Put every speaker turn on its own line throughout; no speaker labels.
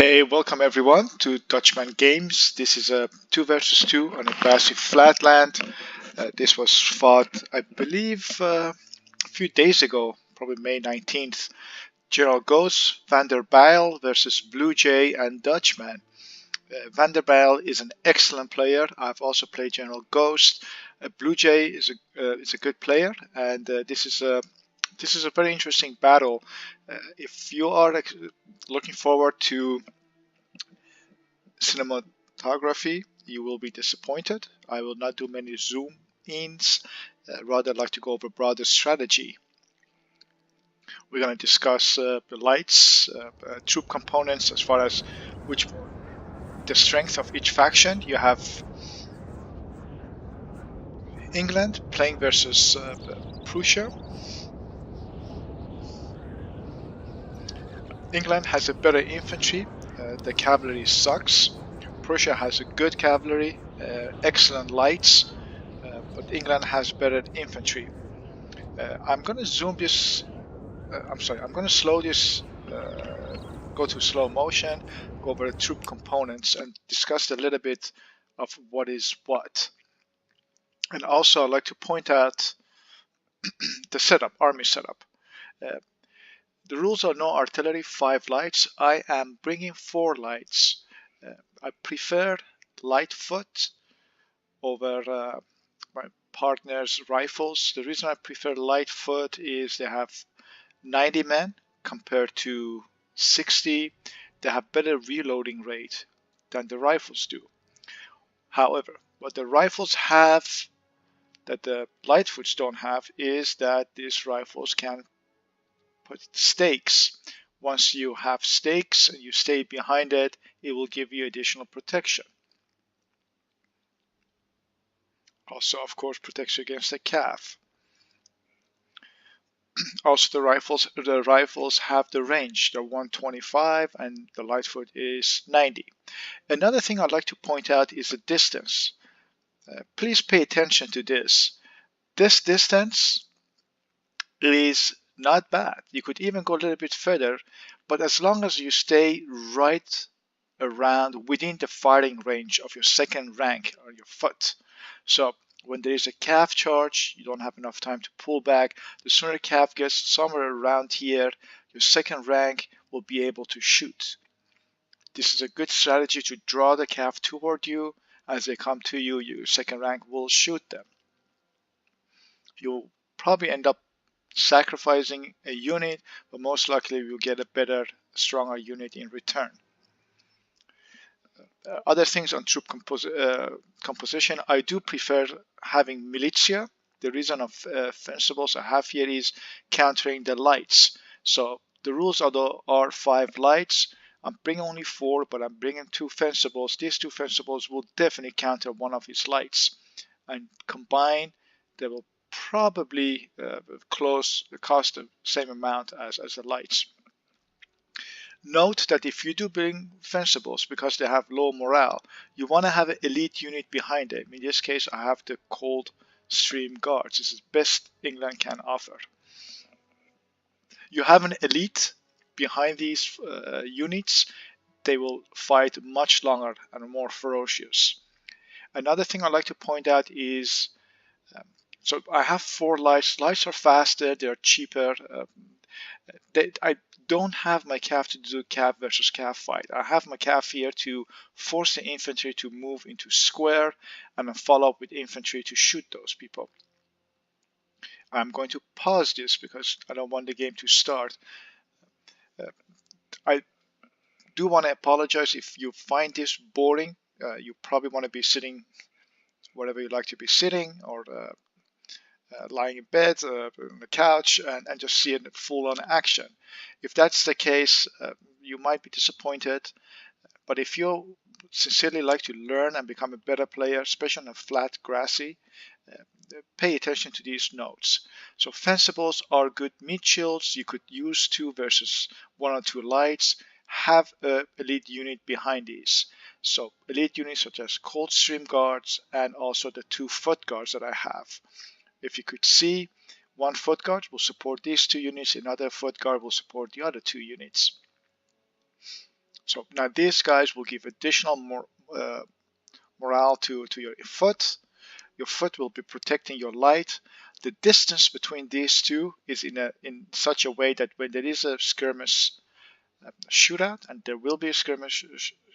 Hey, welcome everyone to Dutchman Games. This is a 2 versus 2 on a grassy flatland. This was fought, I believe, a few days ago, probably May 19th. General Ghost, Van der Bijl versus Blue Jay and Dutchman. Van der Bijl is an excellent player. I've also played General Ghost. Blue Jay is a good player, and this is a very interesting battle. If you are looking forward to cinematography, you will be disappointed. I will not do many zoom ins, rather like to go over broader strategy. We're going to discuss the lights, troop components as far as which the strength of each faction. You have England playing versus Prussia. England has a better infantry. The cavalry sucks. Prussia has a good cavalry, excellent lights, but England has better infantry. I'm going to zoom this. I'm going to slow this. Go to slow motion, go over the troop components, and discuss a little bit of what is what. And also, I'd like to point out the setup, army setup. Uh, the rules are no artillery, 5 lights. I am bringing 4 lights. I prefer light foot over my partner's rifles. The reason I prefer light foot is they have 90 men compared to 60. They have better reloading rate than the rifles do. However, what the rifles have that the lightfoots don't have is that these rifles can put stakes. Once you have stakes and you stay behind it, it will give you additional protection. Also, of course, protects you against a calf. Also, the rifles have the range. They're 125 and the lightfoot is 90. Another thing I'd like to point out is the distance. Please pay attention to this. This distance is not bad. You could even go a little bit further, but as long as you stay right around within the firing range of your second rank or your foot. So when there is a calf charge, you don't have enough time to pull back. The sooner calf gets somewhere around here, your second rank will be able to shoot. This is a good strategy to draw the calf toward you. As they come to you, your second rank will shoot them. You'll probably end up sacrificing a unit, but most likely you'll get a better, stronger unit in return. Other things on troop composition, I do prefer having militia. The reason of fencibles I have here is countering the lights. So the rules are 5 lights. I'm bringing only 4, but I'm bringing 2 fencibles. These 2 fencibles will definitely counter one of his lights, and combined they will probably cost the same amount as the lights. Note that if you do bring fencibles because they have low morale, you want to have an elite unit behind them. In this case, I have the Coldstream Guards. This is the best England can offer. You have an elite behind these units, they will fight much longer and more ferocious. Another thing I'd like to point out is, so I have 4 lights. Lights are faster, they're cheaper. I don't have my calf to do calf versus calf fight. I have my calf here to force the infantry to move into square and then follow up with infantry to shoot those people. I'm going to pause this because I don't want the game to start. I do want to apologize if you find this boring. You probably want to be sitting wherever you like to be sitting, or lying in bed, on the couch, and just see it full on action. If that's the case, you might be disappointed. But if you sincerely like to learn and become a better player, especially on a flat grassy, pay attention to these notes. So fencibles are good meat shields. You could use 2 versus 1 or 2 lights. Have an elite unit behind these. So elite units such as Coldstream Guards and also the 2 foot guards that I have. If you could see, 1 foot guard will support these 2 units, another foot guard will support the other 2 units. So now these guys will give additional morale to your foot. Your foot will be protecting your light. The distance between these two is in such a way that when there is a skirmish shootout, and there will be a skirmish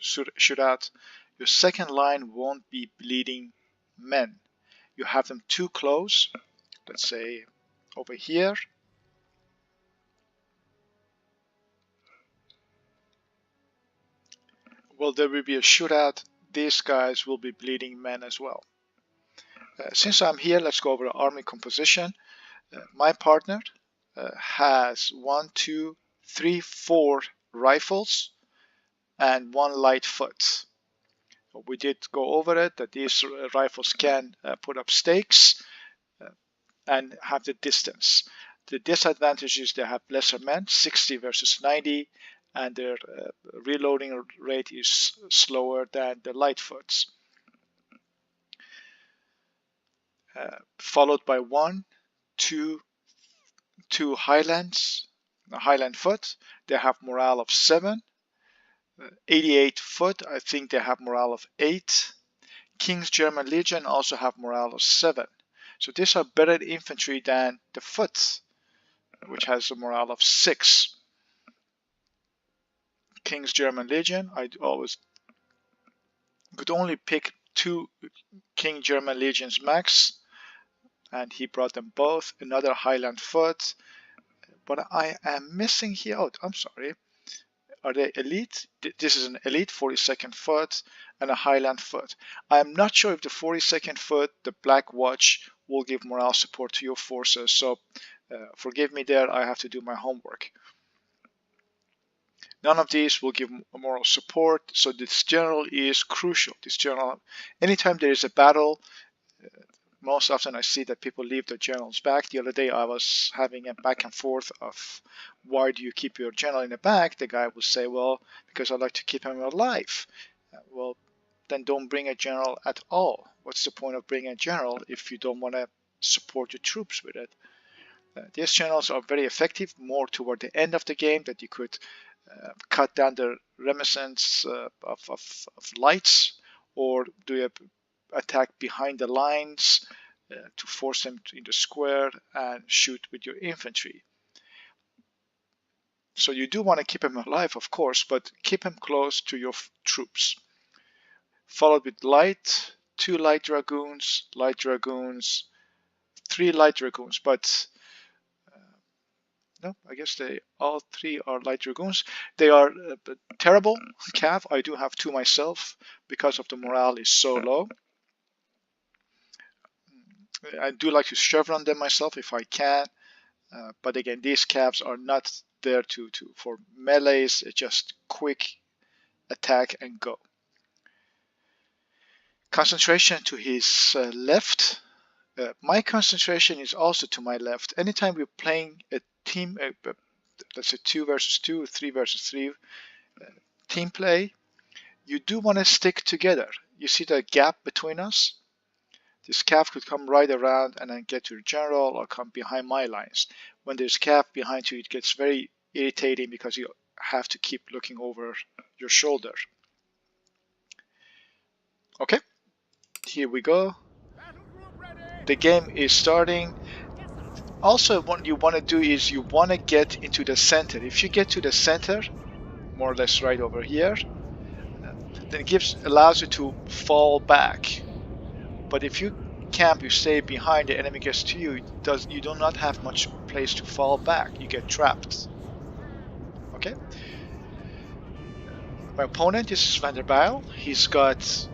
shootout, your second line won't be bleeding men. You have them too close, let's say over here. Well, there will be a shootout. These guys will be bleeding men as well. Since I'm here, let's go over army composition. My partner has 1, 2, 3, 4 rifles and 1 light foot. We did go over it, that these rifles can put up stakes and have the distance. The disadvantage is they have lesser men, 60 versus 90, and their reloading rate is slower than the light foots. Followed by 1, 2, 2 Highlands, Highland foot. They have morale of 7. 88 foot, I think they have morale of 8. King's German Legion also have morale of 7. So these are better infantry than the foot, which has a morale of 6. King's German Legion, I always could only pick 2 King German Legions max, and he brought them both. Another Highland foot, but I am missing here. Oh, I'm sorry. Are they elite? This is an elite 42nd foot and a Highland foot. I'm not sure if the 42nd foot, the Black Watch, will give morale support to your forces. So forgive me there, I have to do my homework. None of these will give moral support. So this general is crucial. This general, anytime there is a battle, most often I see that people leave their generals back. The other day I was having a back and forth of why do you keep your general in the back? The guy would say, well, because I like to keep him alive. Well, then don't bring a general at all. What's the point of bringing a general if you don't want to support your troops with it? These generals are very effective more toward the end of the game, that you could cut down the reminiscence of lights, or do a attack behind the lines to force them in the square and shoot with your infantry. So you do want to keep them alive, of course, but keep them close to your troops. Followed with light, 2 light dragoons, 3 light dragoons, but no, I guess they all 3 are light dragoons. They are terrible cav. I do have 2 myself because of the morale is so low. I do like to chevron them myself if I can, but again, these cavs are not there for melees. It's just quick attack and go. Concentration to his left. My concentration is also to my left. Anytime we're playing a team, let's say 2 versus 2, 3 versus 3 team play, you do want to stick together. You see the gap between us? This cav could come right around and then get to the general or come behind my lines. When there's cav behind you, it gets very irritating because you have to keep looking over your shoulder. Okay, here we go. The game is starting. Also, what you want to do is you want to get into the center. If you get to the center, more or less right over here, then it allows you to fall back. But if you camp, you stay behind, the enemy gets to you, you do not have much place to fall back. You get trapped. Okay. My opponent is Van der Bijl. He's got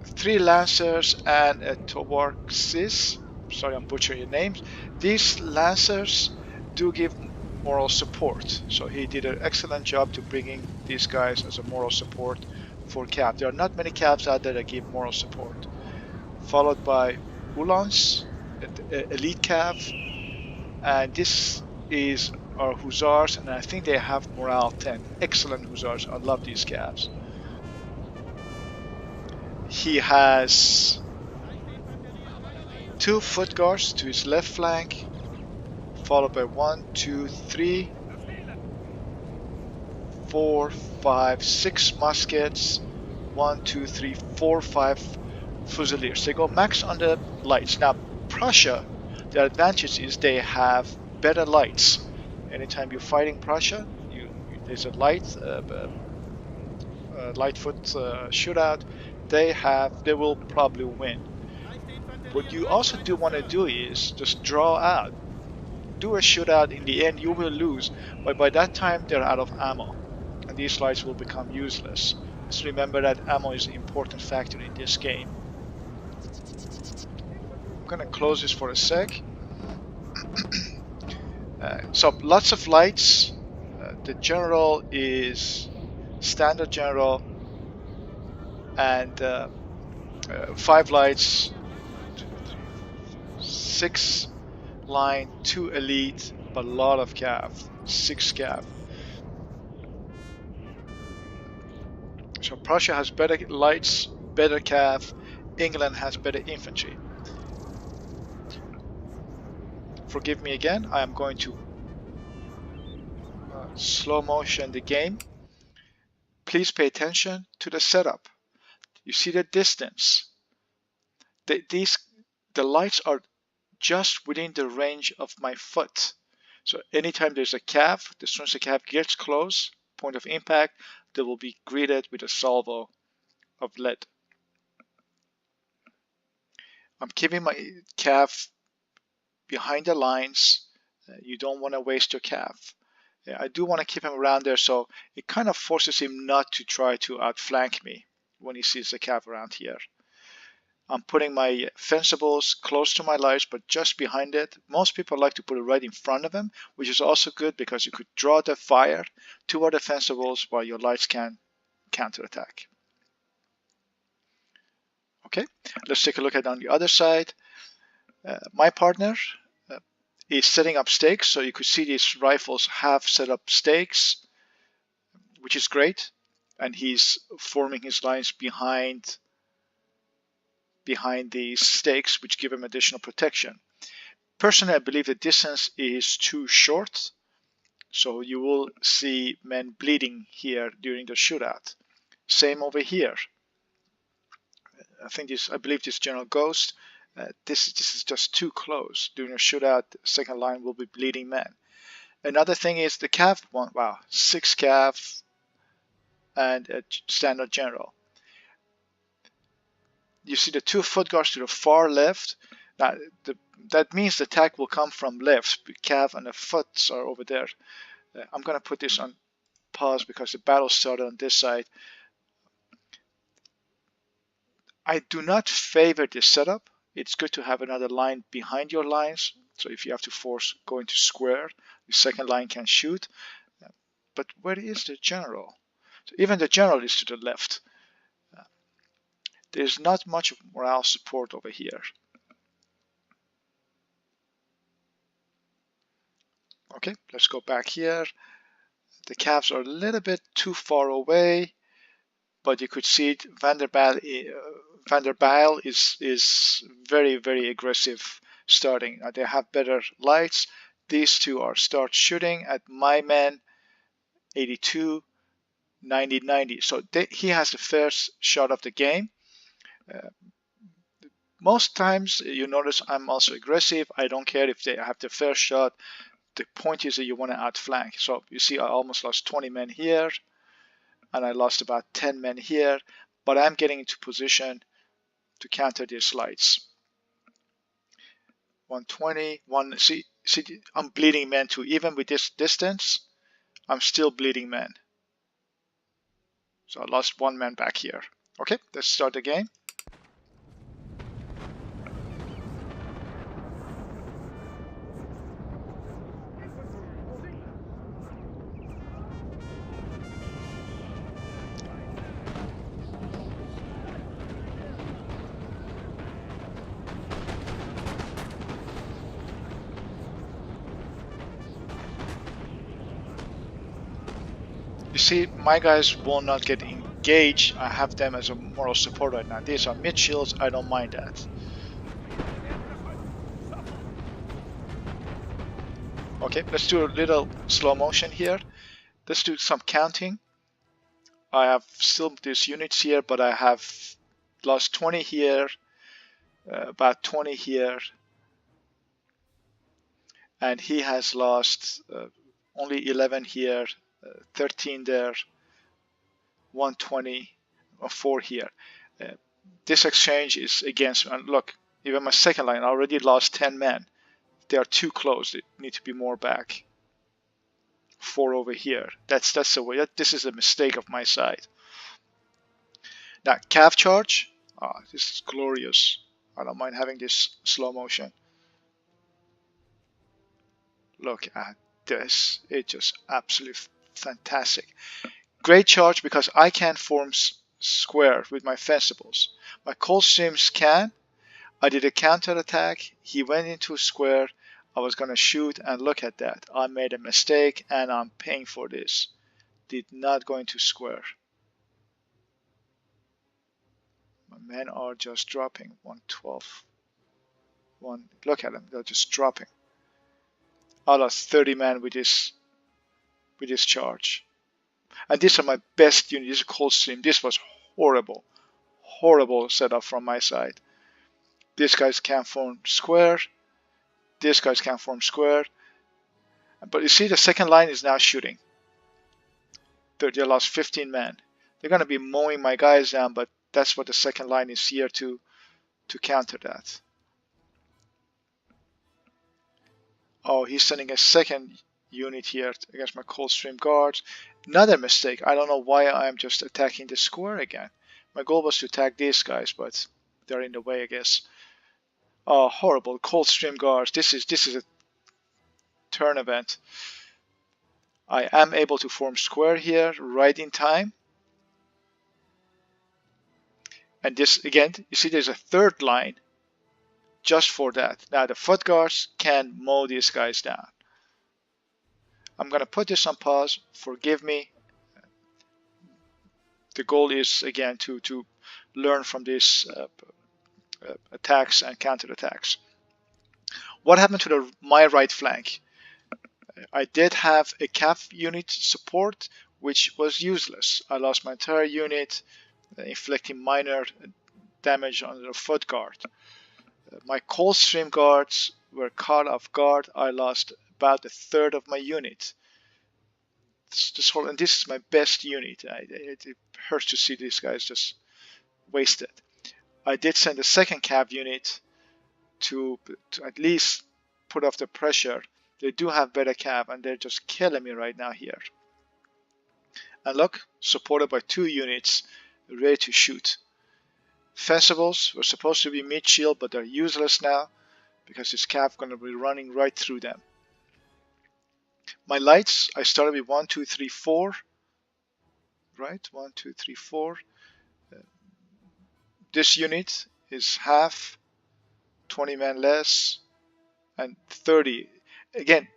3 Lancers and a Tobarxis. Sorry, I'm butchering your names. These Lancers do give moral support. So he did an excellent job to bringing these guys as a moral support for cav. There are not many cavs out there that give moral support. Followed by Uhlans, elite cav, and this is our Hussars, and I think they have morale 10. Excellent Hussars. I love these cavs. He has 2 foot guards to his left flank, followed by 1, 2, 3 4, 5, 6 muskets, 1, 2, 3, 4, 5 fusiliers. They go max on the lights. Now, Prussia, the advantage is they have better lights. Anytime you're fighting Prussia, there's a lightfoot shootout. They will probably win. What you also do want to do is just draw out, do a shootout. In the end, you will lose, but by that time they're out of ammo, and these lights will become useless. Just remember that ammo is an important factor in this game. I'm gonna close this for a sec. So lots of lights. The general is standard general, and 5 lights, 2, 3, 4, 6 line, 2 elite, but a lot of cav, 6 cav. So Prussia has better lights, better cav. England has better infantry. Forgive me again, I am going to slow motion the game. Please pay attention to the setup. You see the distance. The lights are just within the range of my foot. So anytime there's a cav, as soon as the cav gets close, point of impact, they will be greeted with a salvo of lead. I'm keeping my cav behind the lines. You don't want to waste your cav. I do want to keep him around there, so it kind of forces him not to try to outflank me when he sees the cav around here. I'm putting my fencibles close to my lights, but just behind it. Most people like to put it right in front of them, which is also good because you could draw the fire toward the fencibles while your lights can counterattack. Okay, let's take a look at on the other side. My partner is setting up stakes, so you could see these rifles have set up stakes, which is great, and he's forming his lines behind these stakes, which give him additional protection. Personally, I believe the distance is too short, so you will see men bleeding here during the shootout. Same over here. I believe this General Ghost. This is just too close. During a shootout, the second line will be bleeding men. Another thing is the cav one. Wow, 6 cav and a standard general. You see the 2 foot guards to the far left. Now, that means the attack will come from left. The cav and the foots are over there. I'm going to put this on pause because the battle started on this side. I do not favor this setup. It's good to have another line behind your lines. So if you have to force going to square, the second line can shoot. But where is the general? So even the general is to the left. There's not much of morale support over here. Okay, let's go back here. The cavs are a little bit too far away, but you could see it. Van der Bijl is very, very aggressive starting. They have better lights. These two are start shooting at my men, 82, 90, 90. So he has the first shot of the game. Most times you notice I'm also aggressive. I don't care if they have the first shot. The point is that you want to outflank. So you see I almost lost 20 men here, and I lost about 10 men here, but I'm getting into position to counter these lights. 120, see, I'm bleeding men too. Even with this distance, I'm still bleeding men. So I lost 1 man back here. Okay, let's start the game. You see, my guys will not get engaged. I have them as a moral support right now. These are mid shields. I don't mind that. Okay, let's do a little slow motion here. Let's do some counting. I have still these units here, but I have lost 20 here, about 20 here, and he has lost only 11 here, 13 there, 120, or 4 here. This exchange is against, and look, even my second line, I already lost 10 men. They are too close. They need to be more back. 4 over here. That's the way. This is a mistake of my side. Now, calf charge. This is glorious. I don't mind having this slow motion. Look at this. It's just absolutely fantastic. Great charge because I can form square with my fencibles. My Coldstreams can. I did a counter attack. He went into a square. I was going to shoot, and look at that. I made a mistake, and I'm paying for this. Did not go into square. My men are just dropping. 112. Look at them. They're just dropping. I lost 30 men with this charge. And these are my best units. This is Coldstream. This was horrible. Horrible setup from my side. These guys can't form square. These guys can't form square. But you see the second line is now shooting. They lost 15 men. They're going to be mowing my guys down, but that's what the second line is here to counter that. Oh, he's sending a second unit here against my Coldstream guards. Another mistake. I don't know why I'm just attacking the square again. My goal was to attack these guys, but they're in the way, I guess. Oh, horrible. Coldstream guards. This is a turn event. I am able to form square here right in time. And this, again, you see there's a third line just for that. Now the foot guards can mow these guys down. I'm going to put this on pause. Forgive me. The goal is, again, to learn from these attacks and counterattacks. What happened to my right flank? I did have a calf unit support, which was useless. I lost my entire unit, inflicting minor damage on the foot guard. My Coldstream guards were caught off guard. I lost about a third of my unit. And this is my best unit. It hurts to see these guys just wasted. I did send a second cav unit to at least put off the pressure. They do have better cav, and they're just killing me right now here. And look, supported by 2 units, ready to shoot. Fencibles were supposed to be mid-shield, but they're useless now because this cav going to be running right through them. My lights, I started with 1, 2, 3, 4. Right, 1, 2, 3, 4. This unit is half, 20 men less, and 30. Again,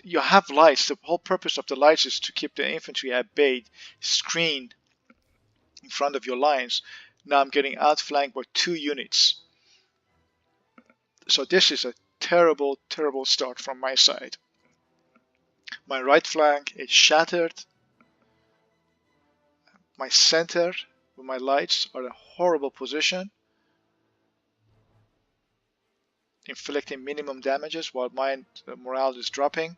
you have lights. The whole purpose of the lights is to keep the infantry at bay, screened in front of your lines. Now I'm getting outflanked by 2 units. So this is a terrible, terrible start from my side. My right flank is shattered. My center with my lights are in a horrible position, inflicting minimum damages while my morale is dropping.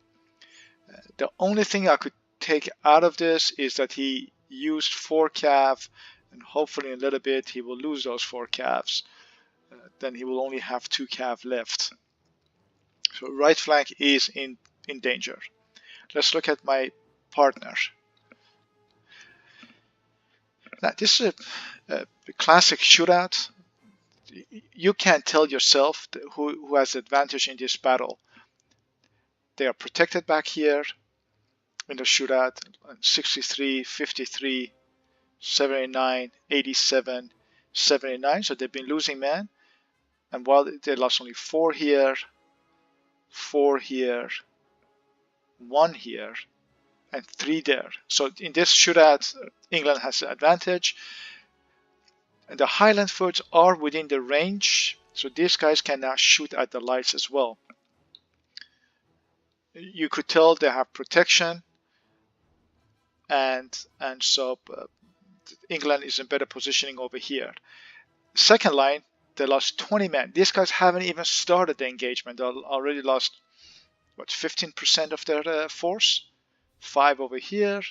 The only thing I could take out of this is that he used 4 cav, and hopefully in a little bit he will lose those 4 cavs. Then he will only have 2 cav left. So right flank is in danger. Let's look at my partner. Now this is a classic shootout. You can't tell yourself who has the advantage in this battle. They are protected back here in the shootout. 63, 53, 79, 87, 79. So they've been losing men. And while they lost only 4 here, 4 here, 1 here, and 3 there. So in this shootout, England has the advantage. And the Highland Foots are within the range, so these guys can now shoot at the lights as well. You could tell they have protection, and so England is in better positioning over here. Second line, they lost 20 men. These guys haven't even started the engagement. They already lost, what, 15% of their force? 5 over here.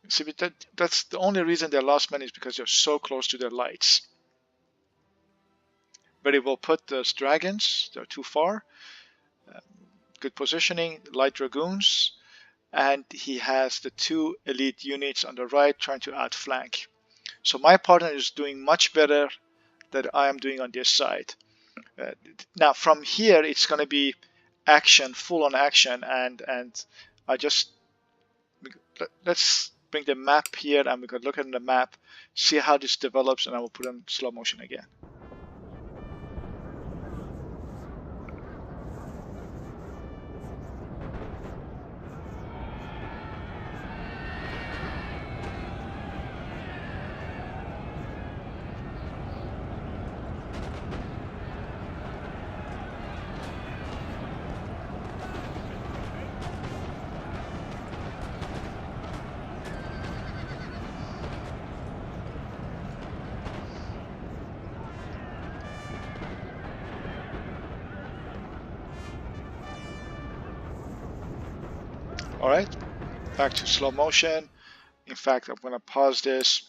See, that's the only reason they lost men is because they're so close to their lights. Very well put, those dragons. They're too far. Good positioning. Light dragoons. And he has the 2 elite units on the right trying to outflank. So my partner is doing much better than I am doing on this side. Now from here it's going to be action, full-on action, and let's bring the map here and we can look at the map, see how this develops, and I will put in slow motion again. Alright, back to slow motion. In fact, I'm going to pause this.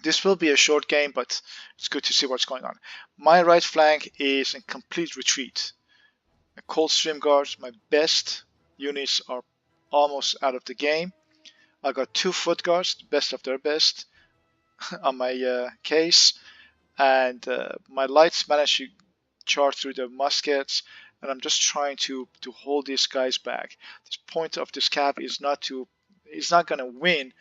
This will be a short game, but it's good to see what's going on. My right flank is in complete retreat. My Coldstream Guards, my best units, are almost out of the game. I got 2 Foot Guards, the best of their best, on my case. And my lights managed to charge through the muskets. And I'm just trying to hold these guys back. The point of this cap is he's not going to win,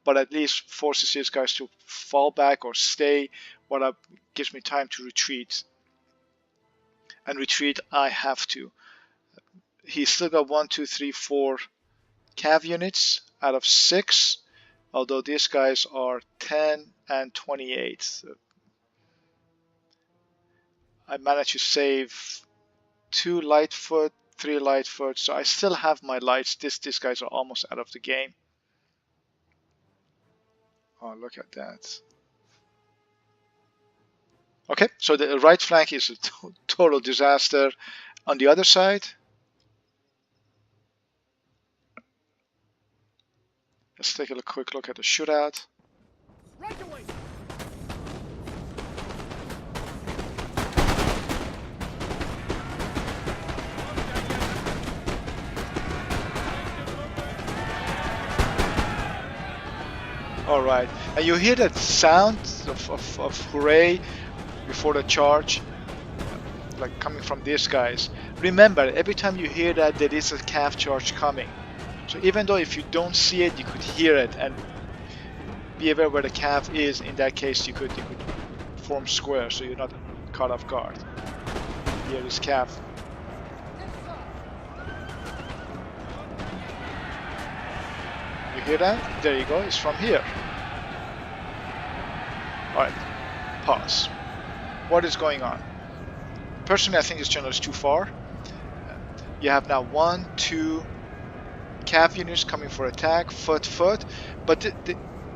but at least forces these guys to fall back or stay, what gives me time to retreat. And retreat I have to. He's still got 1, 2, 3, 4 cav units out of 6, although these guys are 10 and 28. So I managed to save 2 Lightfoot, 3 Lightfoot, so I still have my lights. These guys are almost out of the game. Oh, look at that. Okay, so the right flank is a total disaster. On the other side, let's take a quick look at the shootout. Right away. All right, and you hear that sound of hooray before the charge, like coming from these guys. Remember, every time you hear that, there is a cav charge coming. So even though if you don't see it, you could hear it and be aware where the cav is. In that case, you could form square, so you're not caught off guard. Here is cav. You hear that? There you go, it's from here. Alright, pause. What is going on? Personally, I think this channel is too far. You have now 1, 2 cav units coming for attack, foot, but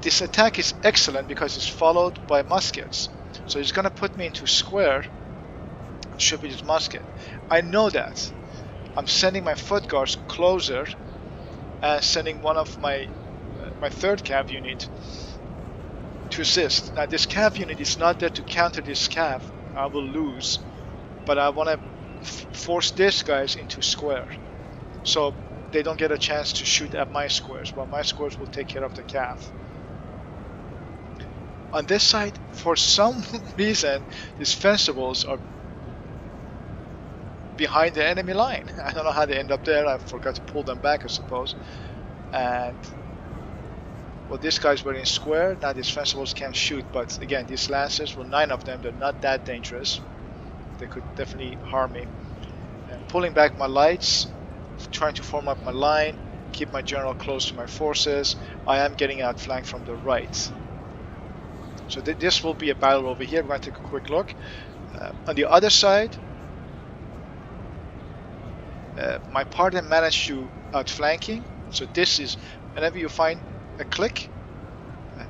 this attack is excellent because it's followed by muskets. So it's going to put me into square, should be this musket. I know that. I'm sending my foot guards closer and sending one of my 3rd cav unit to assist. Now this cav unit is not there to counter this cav. I will lose, but I want to force these guys into square so they don't get a chance to shoot at my squares, but my squares will take care of the cav. On this side, for some reason, these fencibles are behind the enemy line. I don't know how they end up there. I forgot to pull them back, I suppose. And well, these guys were in square. Now these fencibles can't shoot, but again, these lancers, well, 9 of them, they're not that dangerous. They could definitely harm me. And pulling back my lights, trying to form up my line, keep my general close to my forces. I am getting outflanked from the right. So this will be a battle over here. We're going to take a quick look. On the other side, My partner managed to outflanking. So this is, whenever you find a click,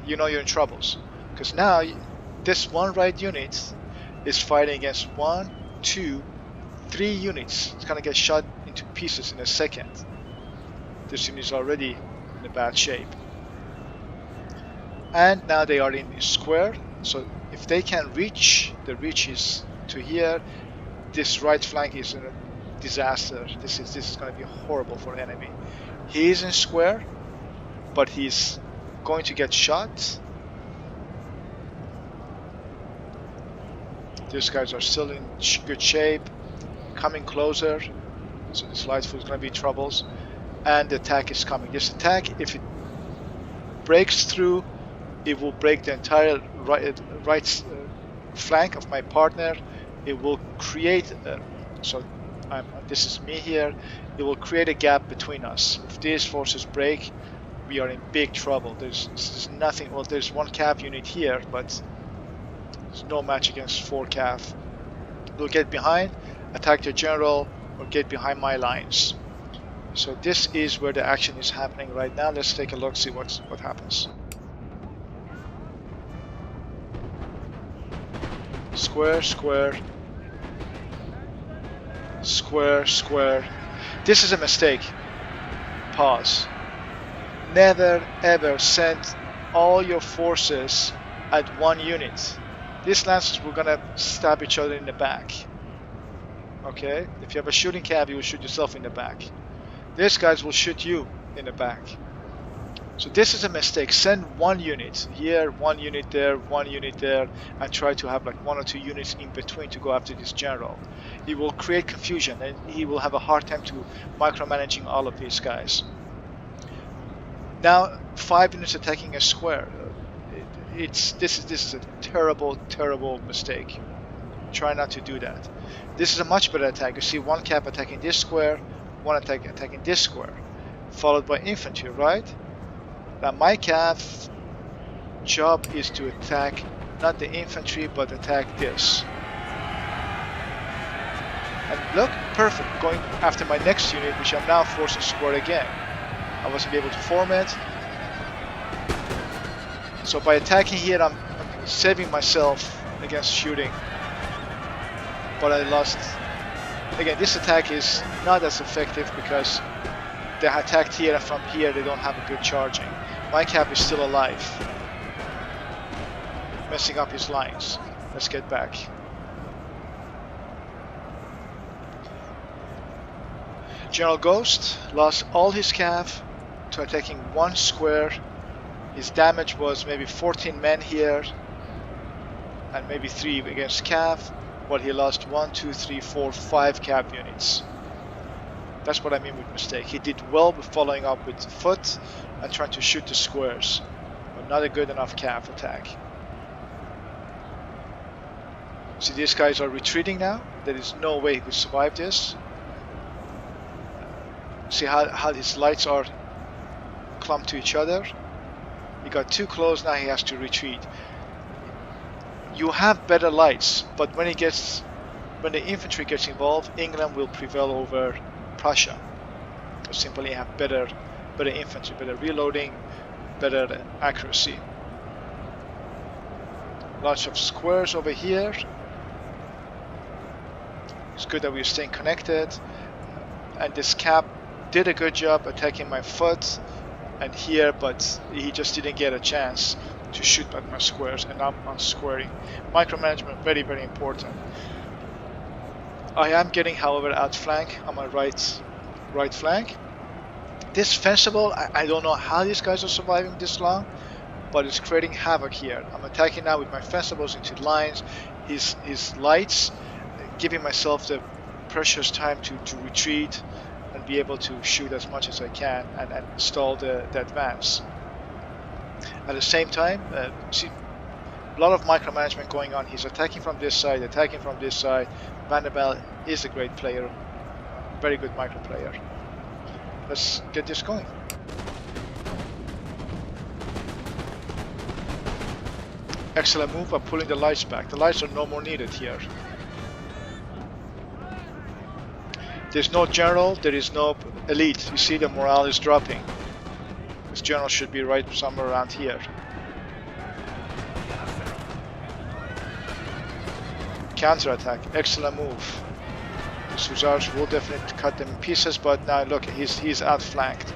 you know you're in troubles. Because now this one right unit is fighting against 1, 2, 3 units. It's gonna get shot into pieces in a second. This unit is already in a bad shape. And now they are in square. So if they can reach, the reach is to here. This right flank is a disaster. This is going to be horrible for enemy. He is in square, but he's going to get shot. These guys are still in good shape, coming closer. So this light foot is going to be in troubles, and the attack is coming. This attack, if it breaks through, it will break the entire right flank of my partner. It will create this is me here. It will create a gap between us. If these forces break, we are in big trouble. There's nothing. Well, there's one cav unit here, but there's no match against 4 cav. They'll get behind, attack the general, or get behind my lines. So this is where the action is happening right now. Let's take a look, see what happens. Square, square, square, square. This is a mistake. Pause. Never ever send all your forces at one unit. These lancers were gonna stab each other in the back. Okay? If you have a shooting cav, you will shoot yourself in the back. These guys will shoot you in the back. So this is a mistake. Send one unit here, one unit there, one unit there, and try to have like 1 or 2 units in between to go after this general. It will create confusion, and he will have a hard time to micromanaging all of these guys. Now 5 units attacking a square. This is a terrible mistake. Try not to do that. This is a much better attack. You see one cap attacking this square, one attacking this square, followed by infantry, right? Now my cav job is to attack not the infantry, but attack this. And look, perfect, going after my next unit, which I'm now forced to square again. I wasn't able to form it. So by attacking here, I'm saving myself against shooting. But I lost. Again, this attack is not as effective because they attacked here, and from here they don't have a good charging. My cap is still alive, messing up his lines. Let's get back. General Ghost lost all his cav to attacking one square. His damage was maybe 14 men here and maybe 3 against cav, while he lost 1, 2, 3, 4, 5 cav units. That's what I mean with mistake. He did well with following up with foot and trying to shoot the squares, but not a good enough cav attack. See, these guys are retreating now. There is no way he could survive this. See how his lights are clumped to each other. He got too close, now he has to retreat. You have better lights, but when the infantry gets involved, England will prevail over Prussia. They simply have better infantry, better reloading, better accuracy. Lots of squares over here. It's good that we're staying connected. And this cap did a good job attacking my foot and here, but he just didn't get a chance to shoot at my squares, and I'm unsquaring. Micromanagement, very, very important. I am getting, however, outflank on my right flank. This fencible, I don't know how these guys are surviving this long, but it's creating havoc here. I'm attacking now with my fencibles into lines, his lights, giving myself the precious time to retreat and be able to shoot as much as I can and stall the advance. At the same time, see, a lot of micromanagement going on. He's attacking from this side, attacking from this side. Vanderbilt is a great player, very good micro player. Let's get this going. Excellent move by pulling the lights back. The lights are no more needed here. There's no general, there is no elite. You see the morale is dropping. This general should be right somewhere around here. Counter-attack, excellent move. This hussars will definitely cut them in pieces, but now look, he's outflanked.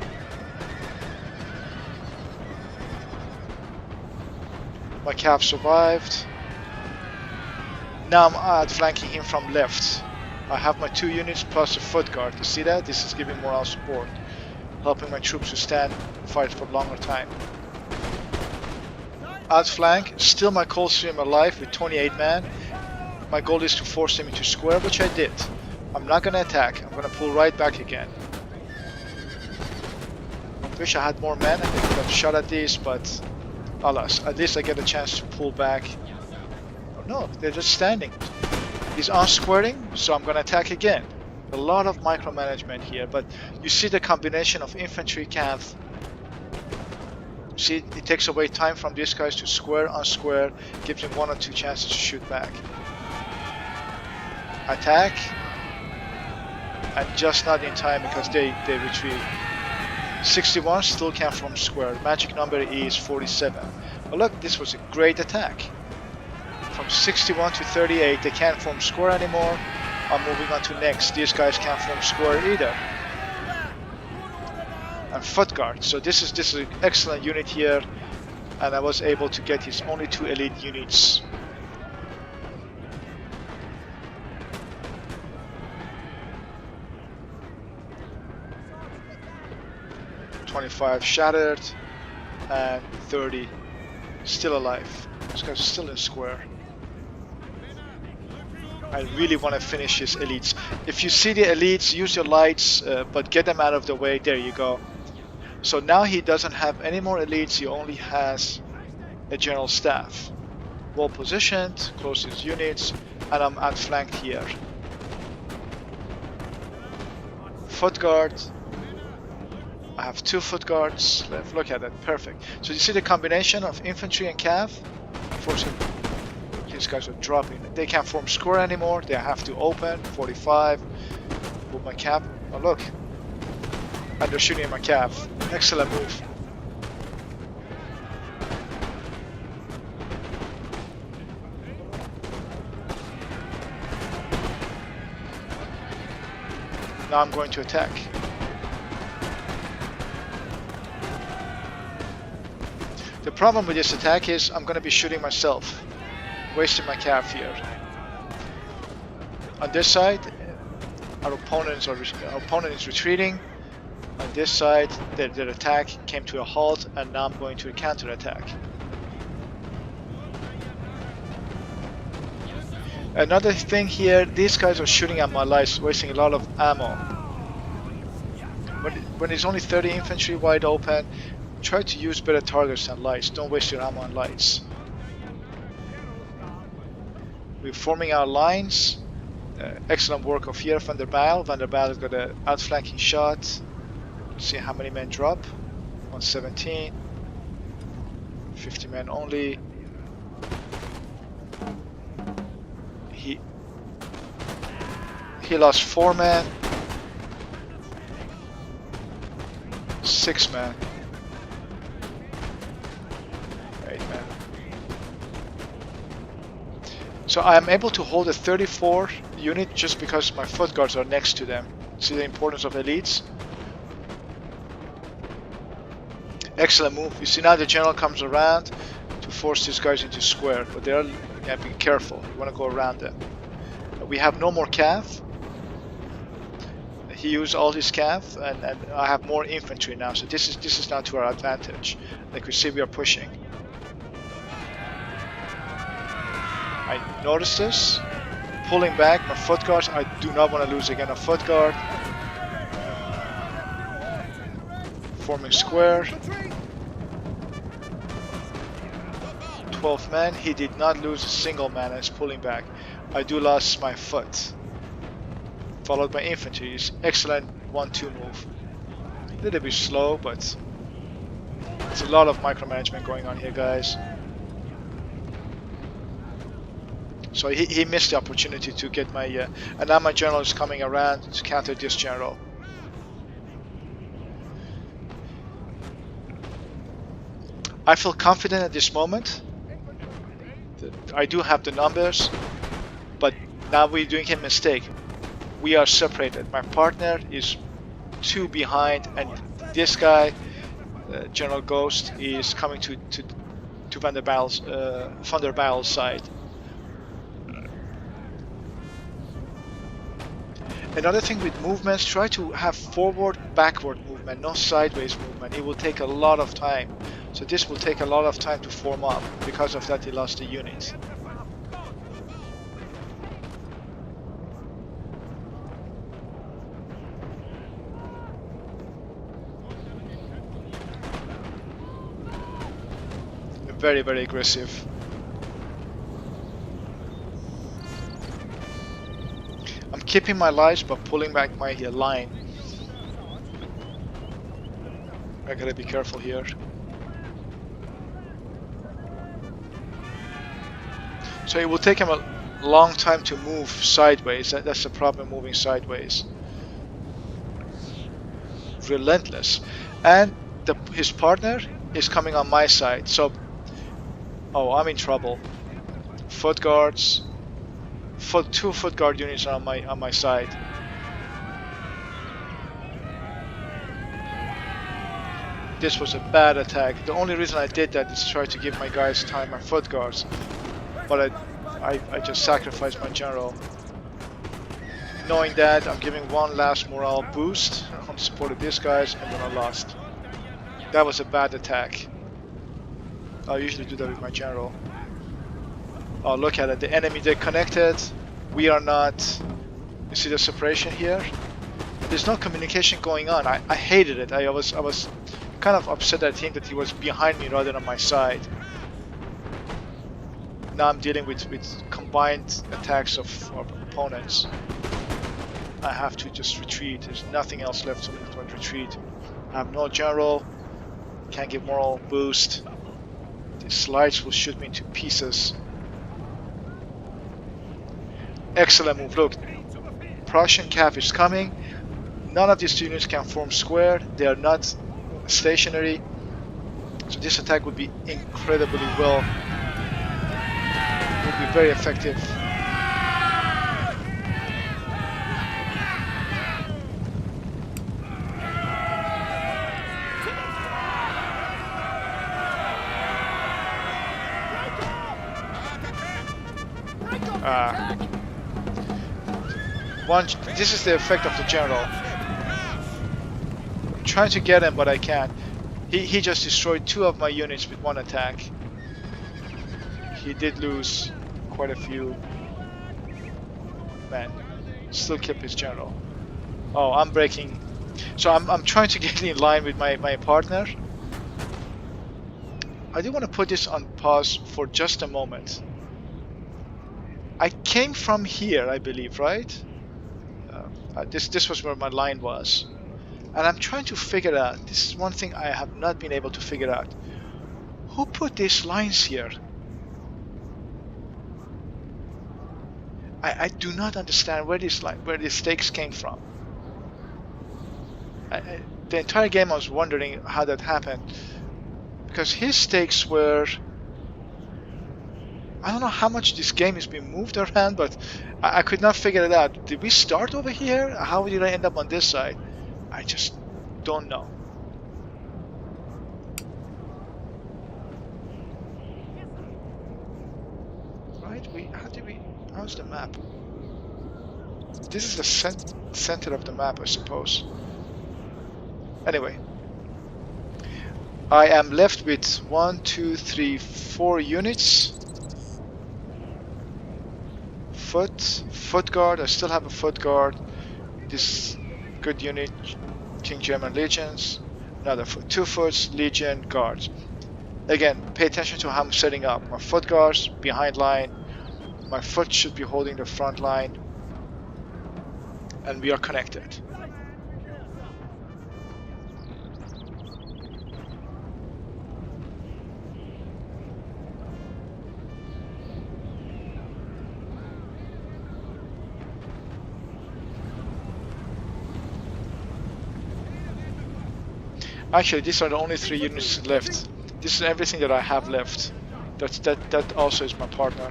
My cav survived. Now I'm outflanking him from left. I have my 2 units plus a foot guard. You see that? This is giving morale support, helping my troops to stand fight for a longer time. Outflank, still my Coldstream alive with 28 men. My goal is to force them into square, which I did. I'm not gonna attack. I'm gonna pull right back again. Wish I had more men and they could have shot at these, but alas, at least I get a chance to pull back. Oh no, they're just standing. He's unsquaring, so I'm gonna attack again. A lot of micromanagement here, but you see the combination of infantry cav. See, it takes away time from these guys to square, unsquare, gives them 1 or 2 chances to shoot back. Attack, and just not in time because they retreat. 61 still can't form square. Magic number is 47. But look, this was a great attack. From 61 to 38, they can't form square anymore. I'm moving on to next. These guys can't form square either. And foot guard. So this is an excellent unit here, and I was able to get his only 2 elite units. $25 shattered, and 30 still alive. This guy's still in square. I really want to finish his elites. If you see the elites, use your lights, but get them out of the way. There you go. So now he doesn't have any more elites, he only has a general staff. Well positioned, close his units, and I'm outflanked here. Foot guard. I have 2 foot guards left. Look at that, perfect. So you see the combination of infantry and cav? Forcing these guys are dropping. They can't form square anymore, they have to open. 45. With my cav. Oh look. And they're shooting at my cav. Excellent move. Now I'm going to attack. The problem with this attack is I'm going to be shooting myself, wasting my cav here. On this side, our opponent is retreating. On this side, their attack came to a halt, and now I'm going to a counter attack. Another thing here, these guys are shooting at my lights, wasting a lot of ammo. When there's only 30 infantry wide open, try to use better targets than lights. Don't waste your ammo on lights. We're forming our lines. Excellent work of here, Van der Bijl. Van der Bijl has got an outflanking shot. See how many men drop. 117. 50 men only. He lost 4 men. 6 men. 8 men. So I am able to hold a 34 unit just because my foot guards are next to them. See the importance of elites? Excellent move. You see now the general comes around to force these guys into square, but they are, you have to be careful. You want to go around them. We have no more cav. He used all his cav, and I have more infantry now. So this is now to our advantage. Like we see, we are pushing. I noticed this. Pulling back my foot guards. I do not want to lose again a foot guard. Forming square. 12 men. He did not lose a single man and is pulling back. I do lost my foot. Followed by infantry. It's excellent 1-2 move. A little bit slow, but there's a lot of micromanagement going on here, guys. So he missed the opportunity to get my, and now my general is coming around to counter this general. I feel confident at this moment. I do have the numbers, but now we're doing a mistake. We are separated. My partner is 2 behind, and this guy, General Ghost, is coming to Van der Bijl's side. Another thing with movements, try to have forward, backward movement, no sideways movement. It will take a lot of time. So this will take a lot of time to form up. Because of that, he lost the unit. Very, very aggressive. I'm keeping my lives but pulling back my line. I gotta be careful here. So it will take him a long time to move sideways. That's the problem, moving sideways. Relentless. And his partner is coming on my side. So, oh, I'm in trouble. Foot guards. 2 foot guard units are on my side. This was a bad attack. The only reason I did that is to try to give my guys time, my foot guards. But I just sacrificed my general. Knowing that, I'm giving one last morale boost on support of these guys, and then I lost. That was a bad attack. I usually do that with my general. Oh, look at it. The enemy, they're connected. We are not. You see the separation here? There's no communication going on. I hated it. I was kind of upset at him that he was behind me rather than on my side. Now I'm dealing with combined attacks of opponents. I have to just retreat. There's nothing else left to me but retreat. I have no general. Can't give moral boost. The slides will shoot me into pieces. Excellent move. Look, Prussian Cav is coming. None of these units can form square. They are not stationary. So this attack would be incredibly well. Would be very effective. This is the effect of the general. I'm trying to get him, but I can't. He just destroyed 2 of my units with 1 attack. He did lose quite a few. Man, still kept his general. Oh, I'm breaking. So I'm trying to get in line with my partner. I do want to put this on pause for just a moment. I came from here, I believe, right? This was where my line was. And I'm trying to figure out, this is one thing I have not been able to figure out. Who put these lines here? I do not understand where these stakes came from. The entire game I was wondering how that happened. Because his stakes were... I don't know how much this game has been moved around, but I could not figure it out. Did we start over here? How did I end up on this side? I just don't know. Right? How's the map? This is the center of the map, I suppose. Anyway. I am left with 1, 2, 3, 4 units. Foot guard. I still have a foot guard. This good unit, King German Legions. Another foot, 2 foots, Legion guards. Again, pay attention to how I'm setting up. My foot guards behind line. My foot should be holding the front line, and we are connected. Actually, these are the only 3 units left. This is everything that I have left. That also is my partner.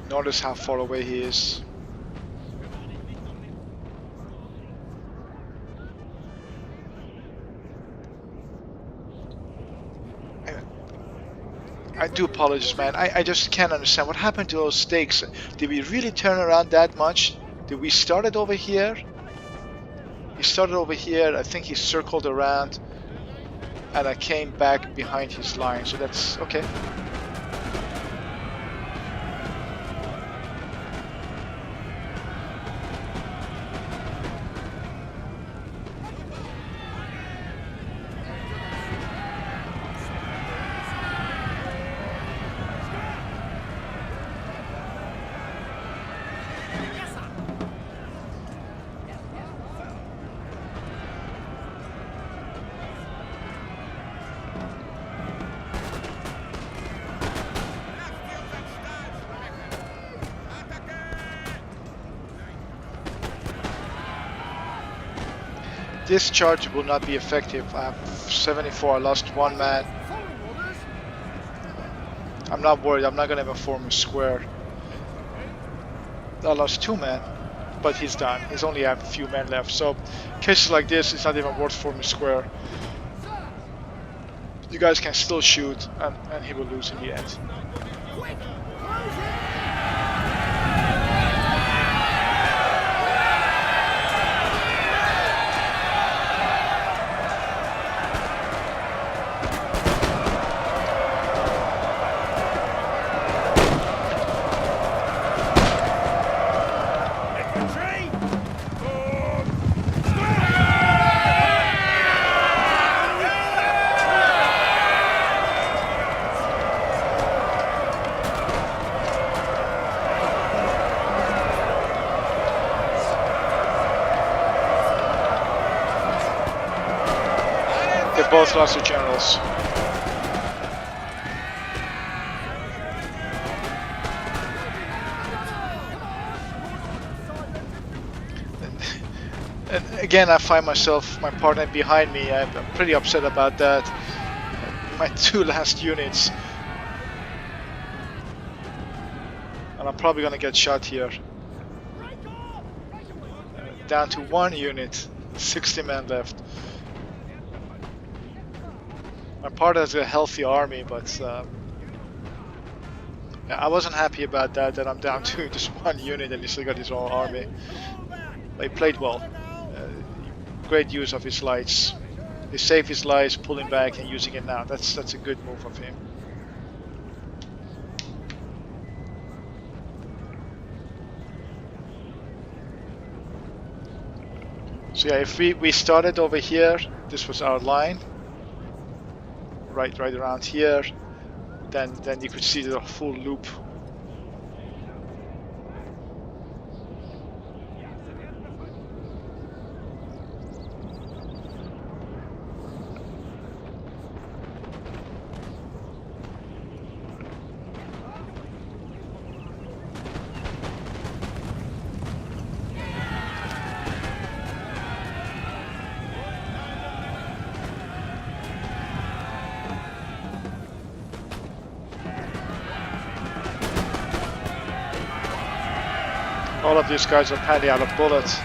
Notice how far away he is. I do apologize, man. I just can't understand what happened to those stakes. Did we really turn around that much? Did we start it over here? He started over here. I think he circled around, and I came back behind his line. So that's okay. This charge will not be effective. I have 74. I lost 1 man. I'm not worried. I'm not going to even form a square. I lost 2 men, but he's done. He's only have a few men left. So cases like this, it's not even worth forming a square. You guys can still shoot, and he will lose in the end. They both lost their generals. And again, I find myself, my partner behind me. I'm pretty upset about that. My 2 last units. And I'm probably gonna get shot here. Down to 1 unit. 60 men left. My partner has a healthy army, but yeah, I wasn't happy about that I'm down to just 1 unit and he still got his own army. But he played well. Great use of his lights. He saved his lights, pulling back and using it now. That's a good move of him. So yeah, if we started over here, this was our line. Right around here, then you could see the full loop. All of these guys are apparently out of bullets.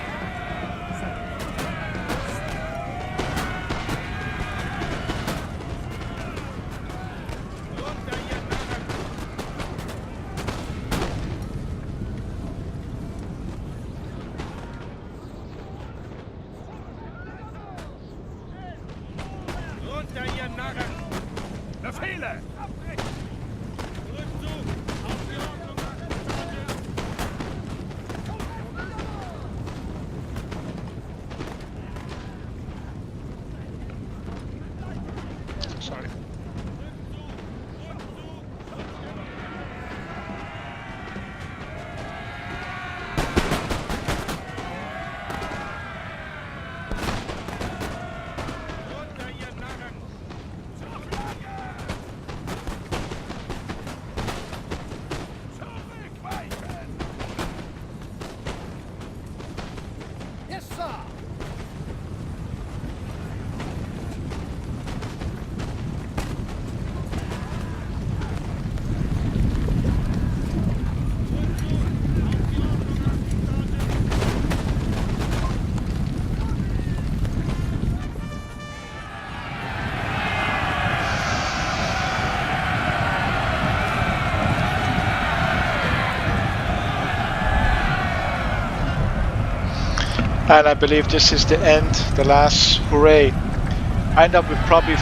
And I believe this is the end, the last hooray. I end up with probably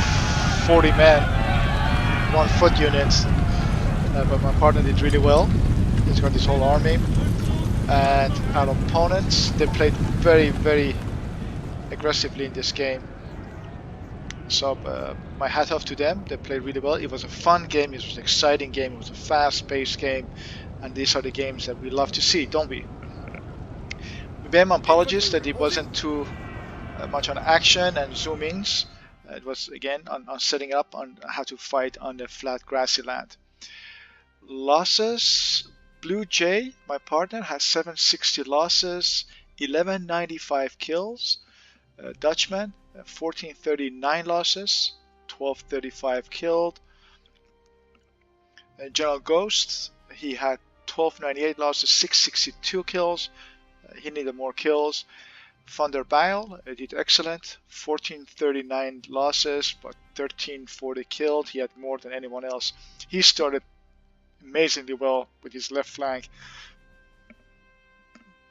40 men, 1 foot units, but my partner did really well. He's got his whole army. And our opponents, they played very, very aggressively in this game. So my hat off to them. They played really well. It was a fun game. It was an exciting game. It was a fast-paced game. And these are the games that we love to see, don't we? We made my apologies that it wasn't too much on action and zoom-ins. It was, again, on setting up on how to fight on the flat grassy land. Losses. Blue Jay, my partner, has 760 losses, 1195 kills. Dutchman, 1439 losses, 1235 killed. General Ghost, he had 1298 losses, 662 kills. He needed more kills. Thunderbile did excellent, 1439 losses, but 1340 killed. He had more than anyone else. He started amazingly well with his left flank,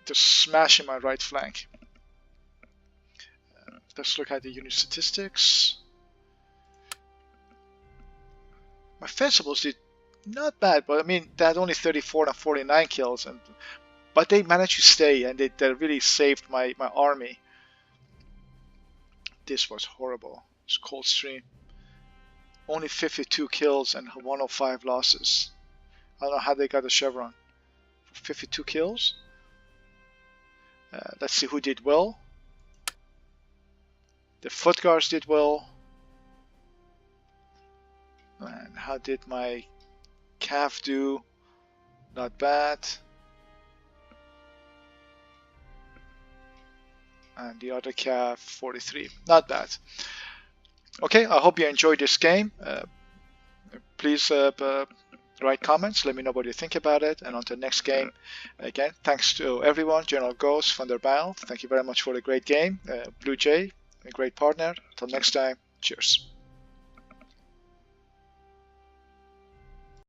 just smashing my right flank. Let's look at the unit statistics. My Fencibles did not bad, but I mean, they had only 34 and 49 kills, but they managed to stay, and they really saved my army. This was horrible. It's Coldstream. Only 52 kills and 105 losses. I don't know how they got a chevron. 52 kills. Let's see who did well. The Foot Guards did well. And how did my Cav do? Not bad. And the other Cav, 43. Not bad. Okay, I hope you enjoyed this game. Please write comments. Let me know what you think about it. And on to the next game. Again, thanks to everyone. General Ghost, Thunderbile. Thank you very much for the great game. Blue Jay, a great partner. Until next time, cheers.